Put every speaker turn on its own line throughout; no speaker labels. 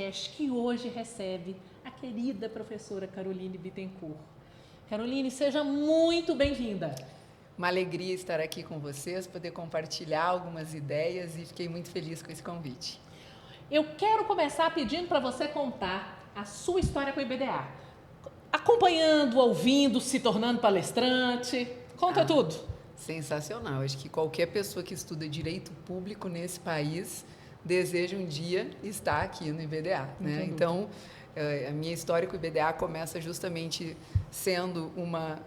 podcast que hoje recebe a querida professora Caroline Bittencourt. Caroline, seja muito bem-vinda.
Uma alegria estar aqui com vocês, poder compartilhar algumas ideias e fiquei muito feliz com esse convite.
Eu quero começar pedindo para você contar a sua história com o IBDA. Acompanhando, ouvindo, se tornando palestrante. Conta tudo.
Sensacional. Acho que qualquer pessoa que estuda direito público nesse país deseja um dia estar aqui no IBDA, né? Então, a minha história com o IBDA começa justamente sendo uma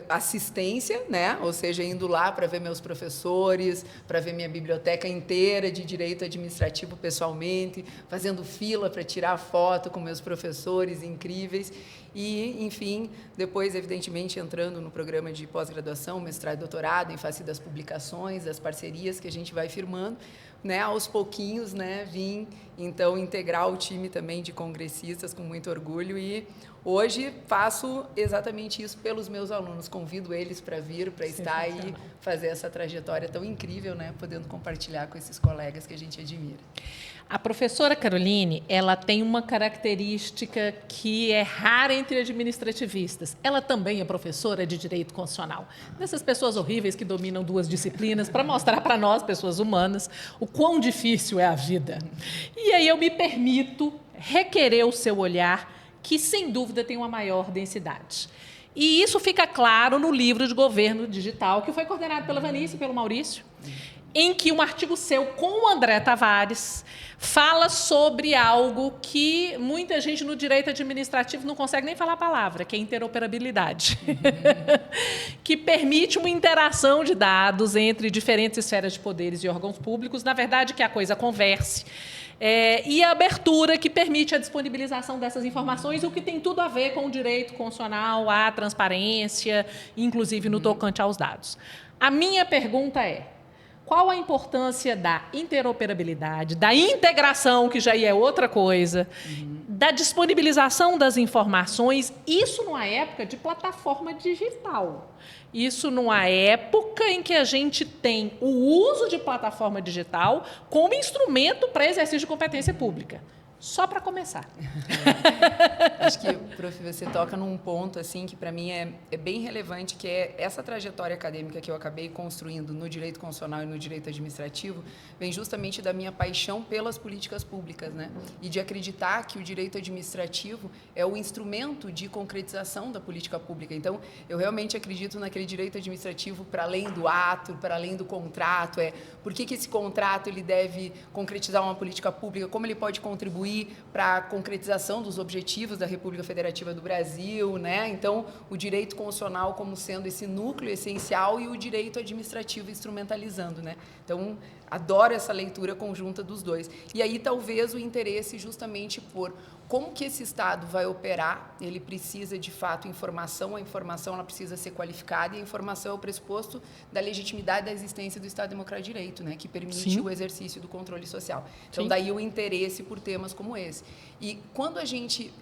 assistência, né? Ou seja, indo lá para ver meus professores, para ver minha biblioteca inteira de direito administrativo pessoalmente, fazendo fila para tirar foto com meus professores incríveis e, enfim, depois, evidentemente, entrando no programa de pós-graduação, mestrado e doutorado, em face das publicações, das parcerias que a gente vai firmando, né? Aos pouquinhos, né? Vim, então, integrar o time também de congressistas com muito orgulho e hoje faço exatamente isso pelos meus alunos, convido eles para vir, para estar e fazer essa trajetória tão incrível, né? Podendo compartilhar com esses colegas que a gente admira.
A professora Caroline, ela tem uma característica que é rara entre administrativistas. Ela também é professora de Direito Constitucional. Dessas pessoas horríveis que dominam duas disciplinas, para mostrar para nós, pessoas humanas, o quão difícil é a vida. E aí eu me permito requerer o seu olhar, que, sem dúvida, tem uma maior densidade. E isso fica claro no livro de governo digital, que foi coordenado pela Vanice e pelo Maurício, em que um artigo seu com o André Tavares fala sobre algo que muita gente no direito administrativo não consegue nem falar a palavra, que é interoperabilidade, que permite uma interação de dados entre diferentes esferas de poderes e órgãos públicos, na verdade, que a coisa converse, e a abertura que permite a disponibilização dessas informações, o que tem tudo a ver com o direito constitucional, a transparência, inclusive no tocante aos dados. A minha pergunta é: qual a importância da interoperabilidade, da integração, que já é outra coisa, da disponibilização das informações, isso numa época de plataforma digital? Isso numa época em que a gente tem o uso de plataforma digital como instrumento para exercício de competência pública. Só para começar.
Acho que, prof, você toca num ponto assim que para mim é bem relevante, que é essa trajetória acadêmica que eu acabei construindo no direito constitucional e no direito administrativo, vem justamente da minha paixão pelas políticas públicas, né? E de acreditar que o direito administrativo é o instrumento de concretização da política pública. Então, eu realmente acredito naquele direito administrativo para além do ato, para além do contrato, por que esse contrato ele deve concretizar uma política pública, como ele pode contribuir para a concretização dos objetivos da República Federativa do Brasil, né? Então, o direito constitucional como sendo esse núcleo essencial e o direito administrativo instrumentalizando, né? Então, adoro essa leitura conjunta dos dois. E aí, talvez, o interesse justamente por como que esse Estado vai operar, ele precisa, de fato, informação, a informação ela precisa ser qualificada e a informação é o pressuposto da legitimidade da existência do Estado Democrático de Direito, né, que permite o exercício do controle social. Então, daí o interesse por temas como esse. E quando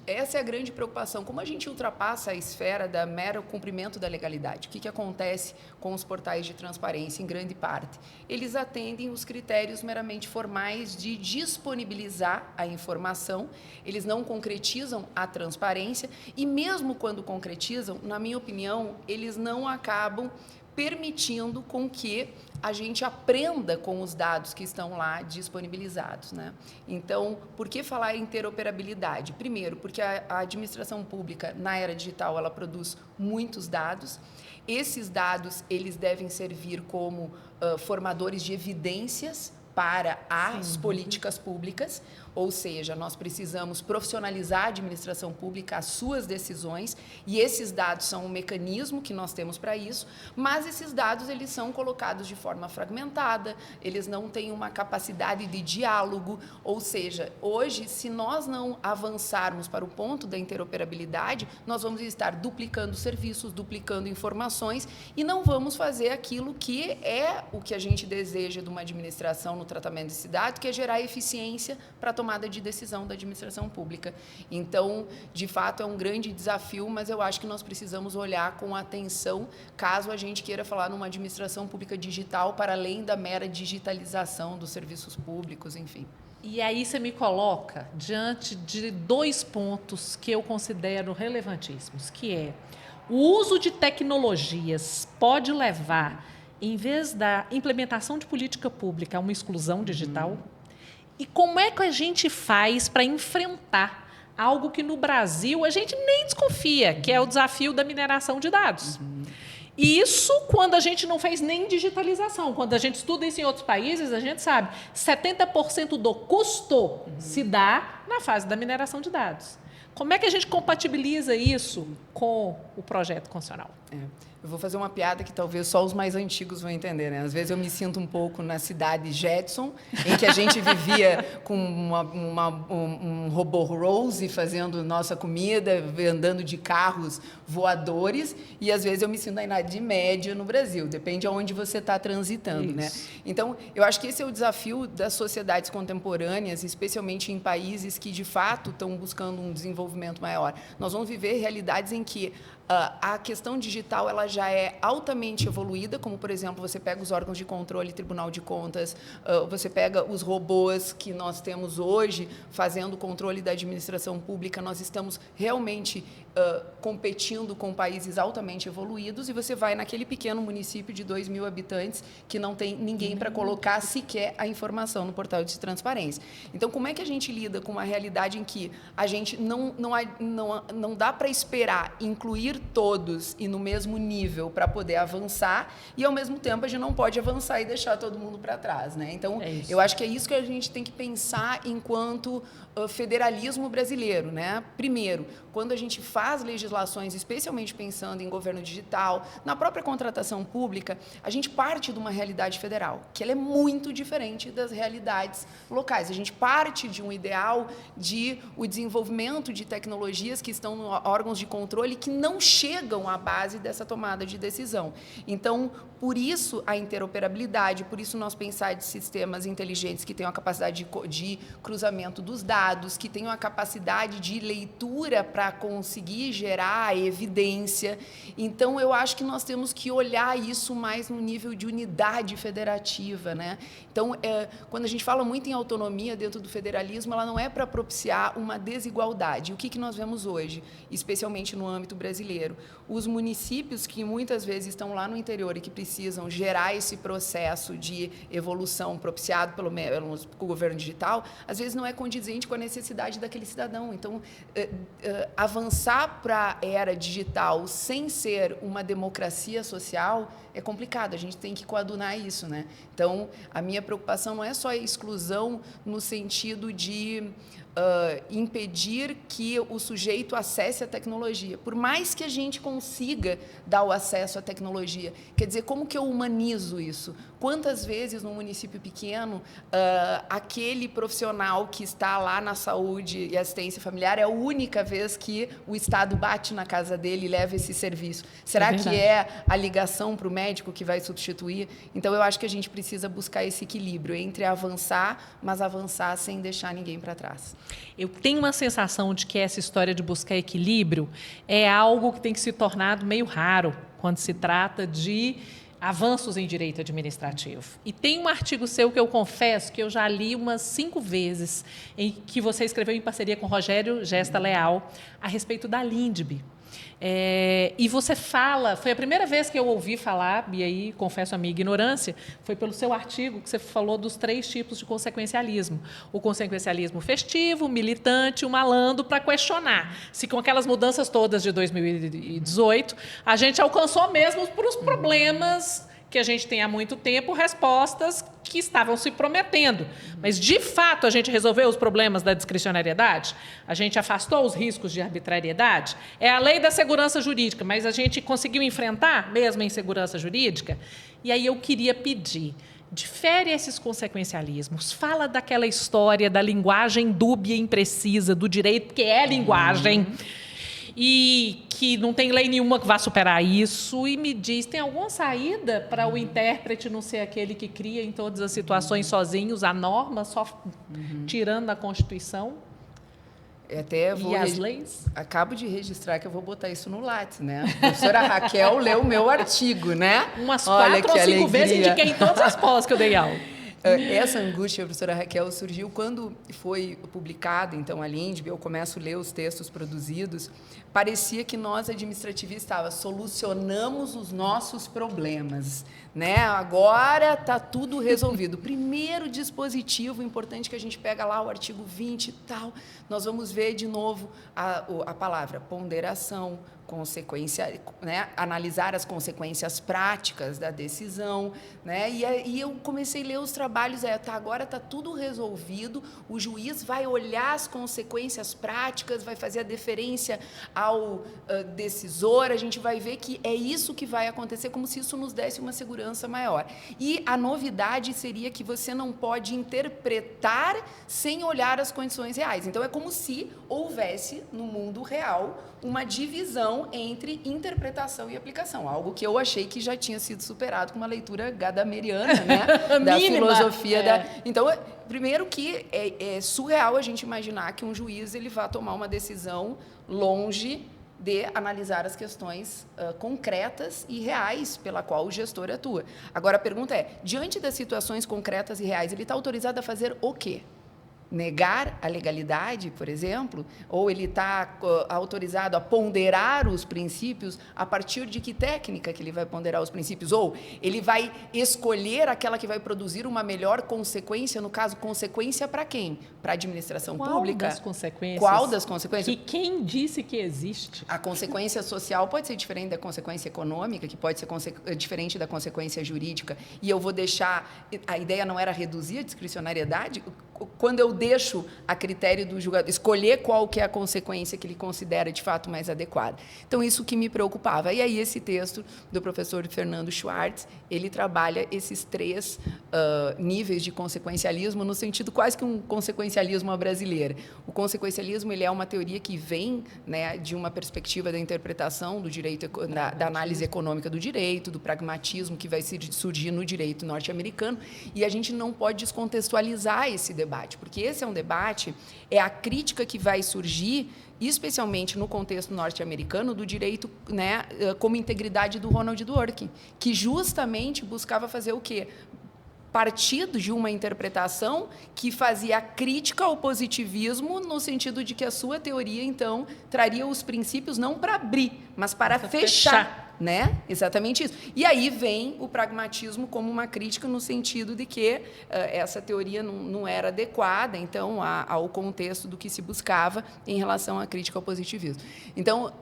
essa é a grande preocupação, como a gente ultrapassa a esfera da mero cumprimento da legalidade? O que acontece com os portais de transparência, em grande parte? Eles atendem os critérios meramente formais de disponibilizar a informação, eles não concretizam a transparência e, mesmo quando concretizam, na minha opinião, eles não acabam permitindo com que a gente aprenda com os dados que estão lá disponibilizados, né? Então, por que falar em interoperabilidade? Primeiro, porque a administração pública, na era digital, ela produz muitos dados. Esses dados, eles devem servir como formadores de evidências para as políticas públicas, ou seja, nós precisamos profissionalizar a administração pública, as suas decisões, e esses dados são um mecanismo que nós temos para isso, mas esses dados eles são colocados de forma fragmentada, eles não têm uma capacidade de diálogo, ou seja, hoje, se nós não avançarmos para o ponto da interoperabilidade, nós vamos estar duplicando serviços, duplicando informações e não vamos fazer aquilo que é o que a gente deseja de uma administração no tratamento desse dado, que é gerar eficiência para a tomada de decisão da administração pública. Então, de fato, é um grande desafio, mas eu acho que nós precisamos olhar com atenção, caso a gente queira falar numa administração pública digital, para além da mera digitalização dos serviços públicos, enfim.
E aí você me coloca diante de 2 pontos que eu considero relevantíssimos, que é o uso de tecnologias pode levar, em vez da implementação de política pública, a uma exclusão digital. E como é que a gente faz para enfrentar algo que no Brasil a gente nem desconfia, que é o desafio da mineração de dados. E isso quando a gente não fez nem digitalização. Quando a gente estuda isso em outros países, a gente sabe, 70% do custo se dá na fase da mineração de dados. Como é que a gente compatibiliza isso com o projeto constitucional?
Eu vou fazer uma piada que talvez só os mais antigos vão entender, né? Às vezes eu me sinto um pouco na cidade Jetson, em que a gente vivia com um robô Rose fazendo nossa comida, andando de carros voadores, e às vezes eu me sinto na Idade Média no Brasil, depende de onde você está transitando, né? Então, eu acho que esse é o desafio das sociedades contemporâneas, especialmente em países que, de fato, estão buscando um desenvolvimento maior. Nós vamos viver realidades em que a questão digital ela já é altamente evoluída, como, por exemplo, você pega os órgãos de controle, Tribunal de Contas, você pega os robôs que nós temos hoje fazendo o controle da administração pública, nós estamos realmente competindo com países altamente evoluídos, e você vai naquele pequeno município de 2.000 habitantes que não tem ninguém para colocar sequer a informação no portal de transparência. Então, como é que a gente lida com uma realidade em que a gente não dá para esperar incluir todos e no mesmo nível para poder avançar, e, ao mesmo tempo, a gente não pode avançar e deixar todo mundo para trás, né? Então, eu acho que é isso que a gente tem que pensar enquanto federalismo brasileiro, né? Primeiro, quando a gente faz legislações, especialmente pensando em governo digital, na própria contratação pública, a gente parte de uma realidade federal, que ela é muito diferente das realidades locais. A gente parte de um ideal de o desenvolvimento de tecnologias que estão em órgãos de controle que não chegam à base dessa tomada de decisão. Então, por isso a interoperabilidade, por isso nós pensar de sistemas inteligentes que tenham a capacidade de cruzamento dos dados, que tenham a capacidade de leitura para conseguir gerar evidência. Então, eu acho que nós temos que olhar isso mais no nível de unidade federativa, né? Então, quando a gente fala muito em autonomia dentro do federalismo, ela não é para propiciar uma desigualdade. O que nós vemos hoje, especialmente no âmbito brasileiro? Os municípios que muitas vezes estão lá no interior e que precisam gerar esse processo de evolução propiciado pelo governo digital, às vezes não é condizente com a necessidade daquele cidadão. Então, avançar para a era digital sem ser uma democracia social é complicado, a gente tem que coadunar isso, né? Então, a minha preocupação não é só a exclusão no sentido de impedir que o sujeito acesse a tecnologia. Por mais que a gente consiga dar o acesso à tecnologia, quer dizer, como que eu humanizo isso? Quantas vezes, num município pequeno, aquele profissional que está lá na saúde e assistência familiar é a única vez que o Estado bate na casa dele e leva esse serviço? Será que é a ligação para o médico que vai substituir? Então, eu acho que a gente precisa buscar esse equilíbrio entre avançar, mas avançar sem deixar ninguém para trás.
Eu tenho uma sensação de que essa história de buscar equilíbrio é algo que tem que se tornar meio raro quando se trata de avanços em direito administrativo. E tem um artigo seu que eu confesso que eu já li umas 5 vezes, em que você escreveu em parceria com Rogério Gesta Leal, a respeito da LINDB. E você fala, foi a primeira vez que eu ouvi falar, e aí confesso a minha ignorância, foi pelo seu artigo que você falou dos 3 tipos de consequencialismo. O consequencialismo festivo, militante, o malandro, para questionar se com aquelas mudanças todas de 2018 a gente alcançou mesmo para os problemas que a gente tem há muito tempo, respostas que estavam se prometendo. Mas, de fato, a gente resolveu os problemas da discricionariedade? A gente afastou os riscos de arbitrariedade? É a lei da segurança jurídica, mas a gente conseguiu enfrentar, mesmo em segurança jurídica? E aí eu queria pedir, difere esses consequencialismos, fala daquela história da linguagem dúbia e imprecisa, do direito que é linguagem, e que não tem lei nenhuma que vá superar isso, e me diz, tem alguma saída para o intérprete não ser aquele que cria em todas as situações sozinhos a norma, só tirando a Constituição e as leis?
Acabo de registrar que eu vou botar isso no Lattes, né? A professora Raquel leu o meu artigo, né?
Umas 4 ou 5 vezes indiquei em todas as pós que eu dei aula.
Essa angústia, professora Raquel, surgiu quando foi publicado, então, a LINDB, eu começo a ler os textos produzidos, parecia que nós, administrativistas, solucionamos os nossos problemas, né? Agora está tudo resolvido. Primeiro dispositivo importante que a gente pega lá, o artigo 20 e tal, nós vamos ver de novo a palavra ponderação, consequência, né? Analisar as consequências práticas da decisão, né? E eu comecei a ler os trabalhos, agora está tudo resolvido, o juiz vai olhar as consequências práticas, vai fazer a deferência ao decisor, a gente vai ver que é isso que vai acontecer, como se isso nos desse uma segurança maior. E a novidade seria que você não pode interpretar sem olhar as condições reais. Então, é como se houvesse, no mundo real, uma divisão entre interpretação e aplicação, algo que eu achei que já tinha sido superado com uma leitura gadameriana, né? Da filosofia. Então, primeiro que é surreal a gente imaginar que um juiz ele vá tomar uma decisão longe de analisar as questões concretas e reais pela qual o gestor atua. Agora, a pergunta é, diante das situações concretas e reais, ele está autorizado a fazer o quê? Negar a legalidade, por exemplo, ou ele está autorizado a ponderar os princípios a partir de que técnica que ele vai ponderar os princípios, ou ele vai escolher aquela que vai produzir uma melhor consequência, no caso, consequência para quem? Para a administração pública?
Qual das consequências?
Qual das consequências?
E quem disse que existe?
A consequência social pode ser diferente da consequência econômica, que pode ser diferente da consequência jurídica, e eu vou deixar... A ideia não era reduzir a discricionariedade? Quando eu deixo a critério do julgador escolher qual que é a consequência que ele considera de fato mais adequada. Então, isso que me preocupava. E aí, esse texto do professor Fernando Schwartz, ele trabalha esses três níveis de consequencialismo no sentido quase que um consequencialismo à brasileira. O consequencialismo ele é uma teoria que vem, né, de uma perspectiva da interpretação do direito, da análise econômica do direito, do pragmatismo que vai surgir no direito norte-americano, e a gente não pode descontextualizar esse debate, porque esse é um debate, é a crítica que vai surgir, especialmente no contexto norte-americano, do direito, né, como integridade do Ronald Dworkin, que justamente buscava fazer o quê? Partido de uma interpretação que fazia crítica ao positivismo, no sentido de que a sua teoria, então, traria os princípios não para abrir, mas para fechar. Né? Exatamente isso. E aí vem o pragmatismo como uma crítica no sentido de que essa teoria não era adequada, então, ao contexto do que se buscava em relação à crítica ao positivismo. Então,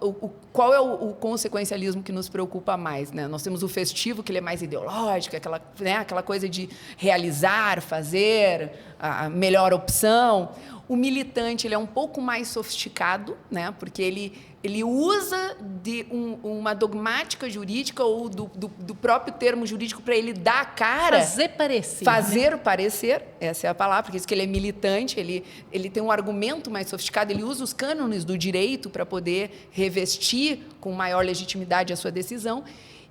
qual é o consequencialismo que nos preocupa mais? Né? Nós temos o festivo, que ele é mais ideológico, aquela coisa de realizar, fazer, a melhor opção. O militante ele é um pouco mais sofisticado, né? Porque ele usa de uma dogmática jurídica ou do próprio termo jurídico para ele dar a cara.
Fazer parecer.
Fazer parecer, essa é a palavra, porque isso que ele é militante, ele tem um argumento mais sofisticado, ele usa os cânones do direito para poder revestir com maior legitimidade a sua decisão.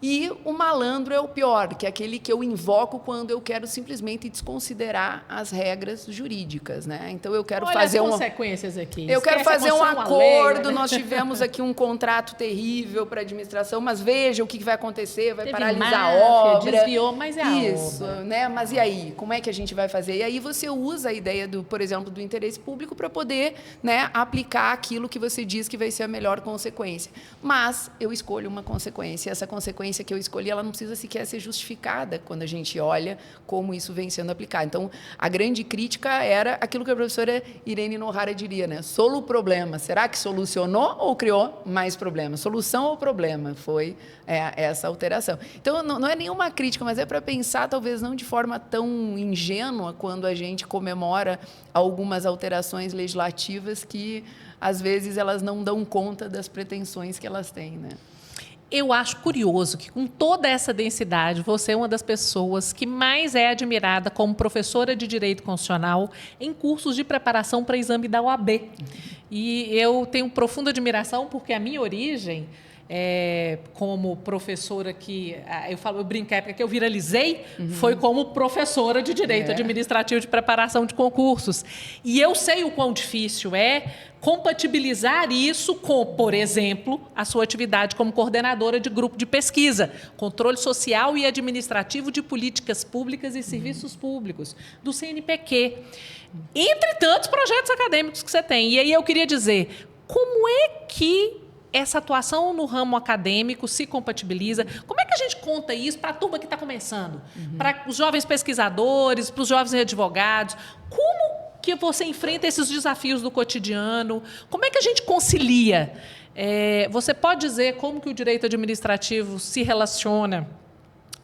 E o malandro é o pior, que é aquele que eu invoco quando eu quero simplesmente desconsiderar as regras jurídicas, né? Então eu quero fazer
as consequências aqui.
Eu quero fazer um acordo, nós tivemos aqui um contrato terrível para a administração, mas veja o que vai acontecer, vai paralisar a obra.
Desviou, mas é a
isso,
obra.
Né? Mas e aí, como é que a gente vai fazer? E aí você usa a ideia por exemplo, do interesse público para poder, né, aplicar aquilo que você diz que vai ser a melhor consequência. Mas eu escolho uma consequência, essa consequência que eu escolhi, ela não precisa sequer ser justificada quando a gente olha como isso vem sendo aplicado. Então, a grande crítica era aquilo que a professora Irene Nohara diria, né? Solo o problema. Será que solucionou ou criou mais problemas? Solução ou problema? Foi essa alteração. Então, não é nenhuma crítica, mas é para pensar, talvez não de forma tão ingênua, quando a gente comemora algumas alterações legislativas que, às vezes, elas não dão conta das pretensões que elas têm, né?
Eu acho curioso que, com toda essa densidade, você é uma das pessoas que mais é admirada como professora de Direito Constitucional em cursos de preparação para exame da OAB. E eu tenho profunda admiração porque a minha origem como professora eu brinquei, porque eu viralizei, foi como professora de Direito Administrativo de preparação de concursos. E eu sei o quão difícil é compatibilizar isso com, por exemplo, a sua atividade como coordenadora de grupo de pesquisa, controle social e administrativo de políticas públicas e serviços públicos, do CNPq, entre tantos projetos acadêmicos que você tem. E aí eu queria dizer, como é que essa atuação no ramo acadêmico se compatibiliza? Como é que a gente conta isso para a turma que está começando? Para os jovens pesquisadores, para os jovens advogados? Como que você enfrenta esses desafios do cotidiano? Como é que a gente concilia? Você pode dizer como que o direito administrativo se relaciona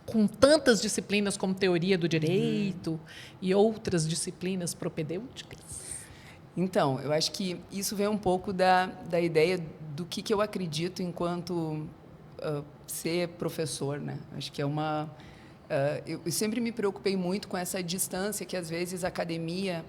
com tantas disciplinas como teoria do direito e outras disciplinas propedêuticas?
Então, eu acho que isso vem um pouco da ideia do que eu acredito enquanto ser professor, né? Acho que eu sempre me preocupei muito com essa distância que, às vezes, a academia,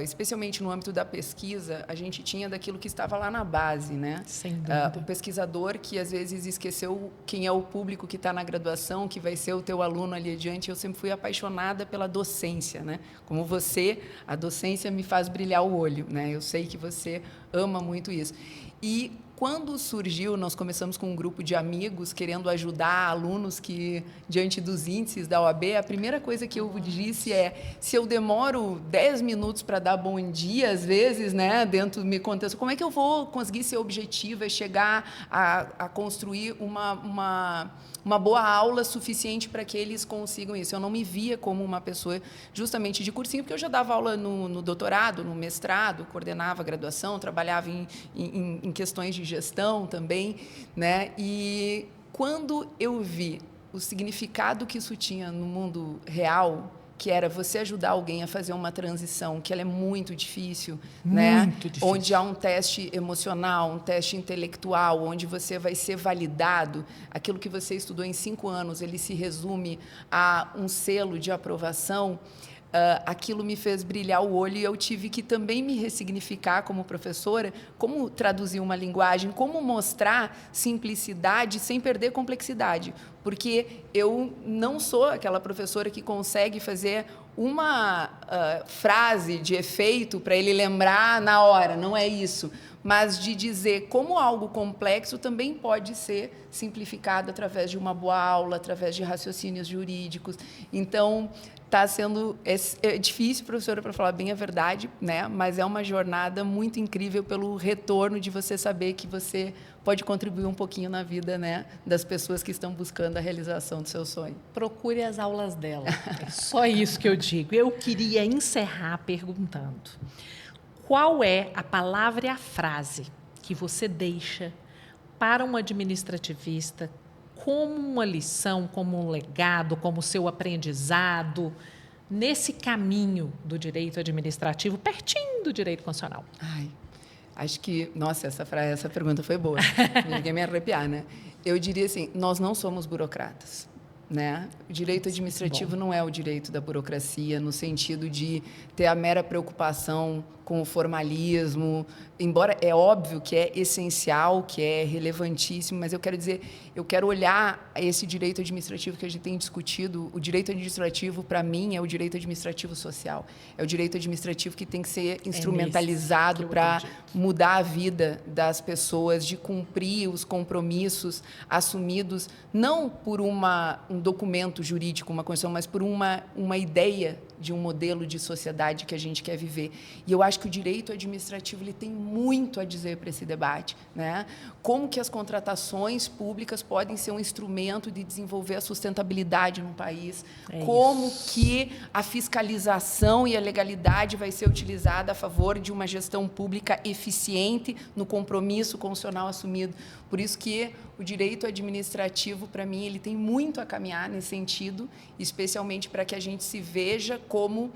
especialmente no âmbito da pesquisa, a gente tinha daquilo que estava lá na base, né?
Sem dúvida.
O pesquisador que, às vezes, esqueceu quem é o público que está na graduação, que vai ser o teu aluno ali adiante. Eu sempre fui apaixonada pela docência, né? Como você, a docência me faz brilhar o olho, né? Eu sei que você ama muito isso. E quando surgiu, nós começamos com um grupo de amigos querendo ajudar alunos que, diante dos índices da OAB, a primeira coisa que eu disse se eu demoro 10 minutos para dar bom dia, às vezes, né, dentro do meu contexto, como é que eu vou conseguir ser objetiva e chegar a construir uma boa aula suficiente para que eles consigam isso? Eu não me via como uma pessoa justamente de cursinho, porque eu já dava aula no doutorado, no mestrado, coordenava a graduação, trabalhava em questões de gestão também, né? E quando eu vi o significado que isso tinha no mundo real, que era você ajudar alguém a fazer uma transição, que ela é muito difícil, né?
Difícil.
Onde há um teste emocional, um teste intelectual, onde você vai ser validado. Aquilo que você estudou em 5 anos, ele se resume a um selo de aprovação. Aquilo me fez brilhar o olho e eu tive que também me ressignificar como professora, como traduzir uma linguagem, como mostrar simplicidade sem perder complexidade, porque eu não sou aquela professora que consegue fazer uma frase de efeito para ele lembrar na hora, não é isso, mas de dizer como algo complexo também pode ser simplificado através de uma boa aula, através de raciocínios jurídicos. Então, está sendo difícil, professora, para falar bem a verdade, né? Mas é uma jornada muito incrível pelo retorno de você saber que você pode contribuir um pouquinho na vida, né, das pessoas que estão buscando a realização do seu sonho.
Procure as aulas dela. É só isso que eu digo. Eu queria encerrar perguntando: qual é a palavra e a frase que você deixa para um administrativista como uma lição, como um legado, como seu aprendizado nesse caminho do direito administrativo, pertinho do direito constitucional?
Acho que, nossa, essa pergunta foi boa. Ninguém me arrepiar, né? Eu diria assim, nós não somos burocratas, né? O direito administrativo não é o direito da burocracia, no sentido de ter a mera preocupação com o formalismo, embora é óbvio que é essencial, que é relevantíssimo, mas eu quero olhar esse direito administrativo que a gente tem discutido. O direito administrativo, para mim, é o direito administrativo social. É o direito administrativo que tem que ser instrumentalizado para mudar a vida das pessoas, de cumprir os compromissos assumidos, não por um documento jurídico, uma Constituição, mas por uma ideia de um modelo de sociedade que a gente quer viver. E eu acho que o direito administrativo ele tem muito a dizer para esse debate, né? Como que as contratações públicas podem ser um instrumento de desenvolver a sustentabilidade no país, como que a fiscalização e a legalidade vai ser utilizada a favor de uma gestão pública eficiente no compromisso constitucional assumido. Por isso que o direito administrativo, para mim, ele tem muito a caminhar nesse sentido, especialmente para que a gente se veja como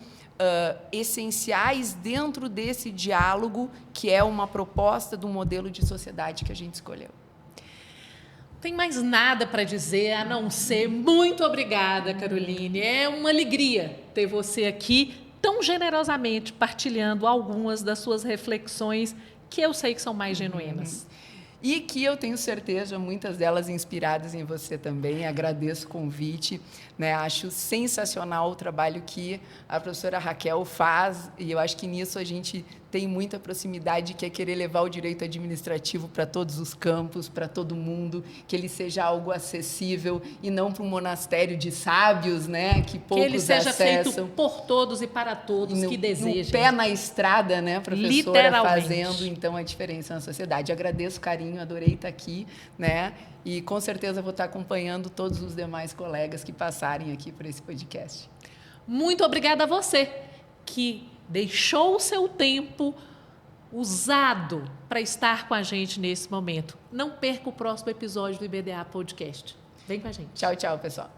essenciais dentro desse diálogo, que é uma proposta do modelo de sociedade que a gente escolheu.
Não tem mais nada para dizer a não ser muito obrigada, Caroline. É uma alegria ter você aqui tão generosamente partilhando algumas das suas reflexões que eu sei que são mais genuínas.
e que eu tenho certeza, muitas delas inspiradas em você também. Agradeço o convite, né? Acho sensacional o trabalho que a professora Raquel faz, e eu acho que nisso a gente tem muita proximidade, que é querer levar o direito administrativo para todos os campos, para todo mundo, que ele seja algo acessível e não para um monastério de sábios, né, que poucos acessam. Que ele seja feito
por todos e para todos que desejem.
No pé na estrada, né, professora, fazendo então a diferença na sociedade. Agradeço o carinho, adorei estar aqui, né, e com certeza vou estar acompanhando todos os demais colegas que passarem aqui por esse podcast.
Muito obrigada a você que deixou o seu tempo usado para estar com a gente nesse momento. Não perca o próximo episódio do IBDA Podcast. Vem com a gente.
Tchau, tchau, pessoal.